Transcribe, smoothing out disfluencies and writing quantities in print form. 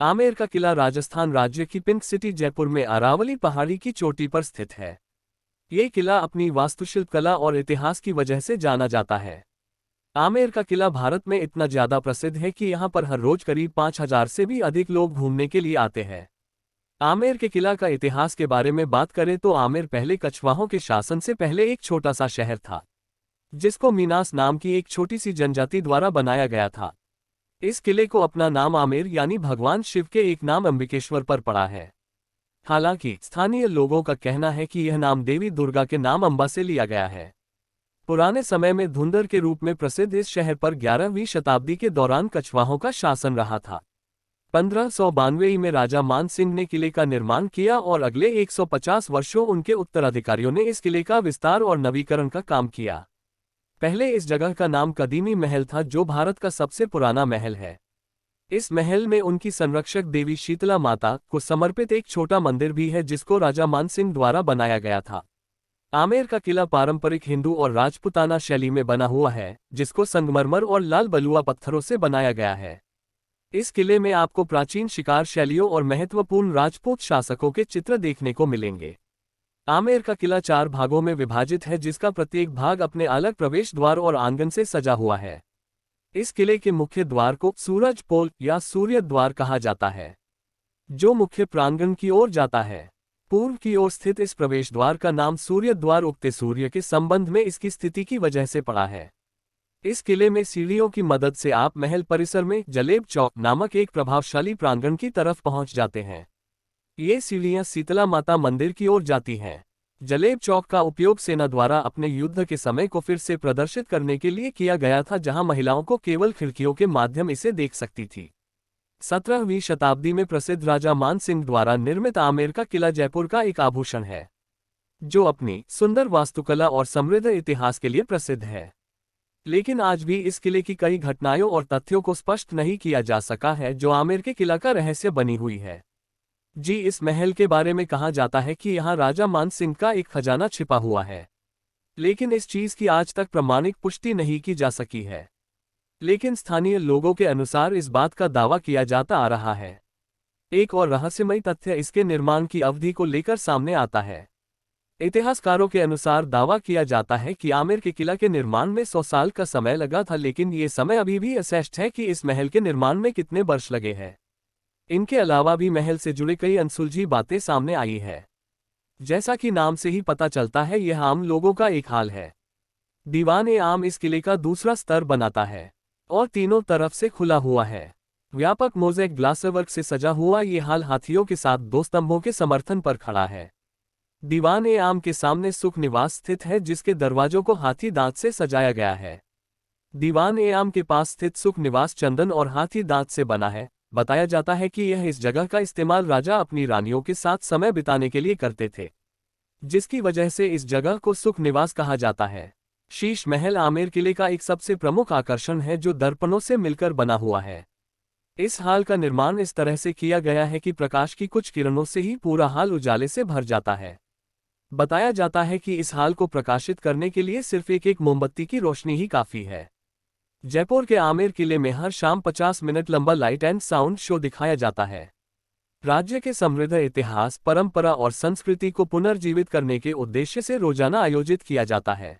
आमेर का किला राजस्थान राज्य की पिंक सिटी जयपुर में अरावली पहाड़ी की चोटी पर स्थित है। ये किला अपनी वास्तुशिल्प कला और इतिहास की वजह से जाना जाता है। आमेर का किला भारत में इतना ज्यादा प्रसिद्ध है कि यहाँ पर हर रोज करीब 5,000 से भी अधिक लोग घूमने के लिए आते हैं। आमेर के किला का इतिहास के बारे में बात करें तो आमेर पहले कछवाहों के शासन से पहले एक छोटा सा शहर था, जिसको मीनास नाम की एक छोटी सी जनजाति द्वारा बनाया गया था। इस किले को अपना नाम आमेर यानी भगवान शिव के एक नाम अंबिकेश्वर पर पड़ा है। हालांकि स्थानीय लोगों का कहना है कि यह नाम देवी दुर्गा के नाम अंबा से लिया गया है। पुराने समय में धुंधर के रूप में प्रसिद्ध इस शहर पर 11वीं शताब्दी के दौरान कछवाहों का शासन रहा था। 1592 में राजा मान सिंह ने किले का निर्माण किया और अगले 150 वर्षों उनके उत्तराधिकारियों ने इस किले का विस्तार और नवीकरण का काम किया। पहले इस जगह का नाम कदीमी महल था, जो भारत का सबसे पुराना महल है। इस महल में उनकी संरक्षक देवी शीतला माता को समर्पित एक छोटा मंदिर भी है, जिसको राजा मान सिंह द्वारा बनाया गया था। आमेर का किला पारंपरिक हिंदू और राजपूताना शैली में बना हुआ है, जिसको संगमरमर और लाल बलुआ पत्थरों से बनाया गया है। इस किले में आपको प्राचीन शिकार शैलियों और महत्वपूर्ण राजपूत शासकों के चित्र देखने को मिलेंगे। आमेर का किला 4 भागों में विभाजित है, जिसका प्रत्येक भाग अपने अलग प्रवेश द्वार और आंगन से सजा हुआ है। इस किले के मुख्य द्वार को सूरज पोल या सूर्य द्वार कहा जाता है, जो मुख्य प्रांगण की ओर जाता है। पूर्व की ओर स्थित इस प्रवेश द्वार का नाम सूर्य द्वार उगते सूर्य के संबंध में इसकी स्थिति की वजह से पड़ा है। इस किले में सीढ़ियों की मदद से आप महल परिसर में जलेब चौक नामक एक प्रभावशाली प्रांगण की तरफ पहुंच जाते हैं। ये सीढ़ियां शीतला माता मंदिर की ओर जाती हैं। जलेब चौक का उपयोग सेना द्वारा अपने युद्ध के समय को फिर से प्रदर्शित करने के लिए किया गया था, जहां महिलाओं को केवल खिड़कियों के माध्यम इसे देख सकती थी। 17वीं शताब्दी में प्रसिद्ध राजा मान सिंह द्वारा निर्मित आमेर का किला जयपुर का एक आभूषण है, जो अपनी सुंदर वास्तुकला और समृद्ध इतिहास के लिए प्रसिद्ध है। लेकिन आज भी इस किले की कई घटनाओं और तथ्यों को स्पष्ट नहीं किया जा सका है, जो आमेर के किला का रहस्य बनी हुई है। इस महल के बारे में कहा जाता है कि यहाँ राजा मान सिंह का एक खजाना छिपा हुआ है, लेकिन इस चीज की आज तक प्रमाणिक पुष्टि नहीं की जा सकी है। लेकिन स्थानीय लोगों के अनुसार इस बात का दावा किया जाता आ रहा है। एक और रहस्यमयी तथ्य इसके निर्माण की अवधि को लेकर सामने आता है। इतिहासकारों के अनुसार दावा किया जाता है कि आमेर के किला के निर्माण में 100 साल का समय लगा था, लेकिन ये समय अभी भी अस्पष्ट है कि इस महल के निर्माण में कितने वर्ष लगे हैं। इनके अलावा भी महल से जुड़ी कई अनसुलझी बातें सामने आई है। जैसा कि नाम से ही पता चलता है, यह आम लोगों का एक हाल है। दीवान-ए-आम इस किले का दूसरा स्तर बनाता है और तीनों तरफ से खुला हुआ है। व्यापक मोज़ेक ग्लासवर्क से सजा हुआ ये हाल हाथियों के साथ 2 स्तंभों के समर्थन पर खड़ा है। दीवान-ए-आम के सामने सुख निवास स्थित है, जिसके दरवाजों को हाथी दांत से सजाया गया है। दीवान-ए-आम के पास स्थित सुख निवास चंदन और हाथी दांत से बना है। बताया जाता है कि यह इस जगह का इस्तेमाल राजा अपनी रानियों के साथ समय बिताने के लिए करते थे, जिसकी वजह से इस जगह को सुख निवास कहा जाता है। शीश महल आमेर किले का एक सबसे प्रमुख आकर्षण है, जो दर्पणों से मिलकर बना हुआ है। इस हाल का निर्माण इस तरह से किया गया है कि प्रकाश की कुछ किरणों से ही पूरा हाल उजाले से भर जाता है। बताया जाता है कि इस हाल को प्रकाशित करने के लिए सिर्फ एक मोमबत्ती की रोशनी ही काफी है। जयपुर के आमेर किले में हर शाम 50 मिनट लंबा लाइट एंड साउंड शो दिखाया जाता है। राज्य के समृद्ध इतिहास, परंपरा और संस्कृति को पुनर्जीवित करने के उद्देश्य से रोजाना आयोजित किया जाता है।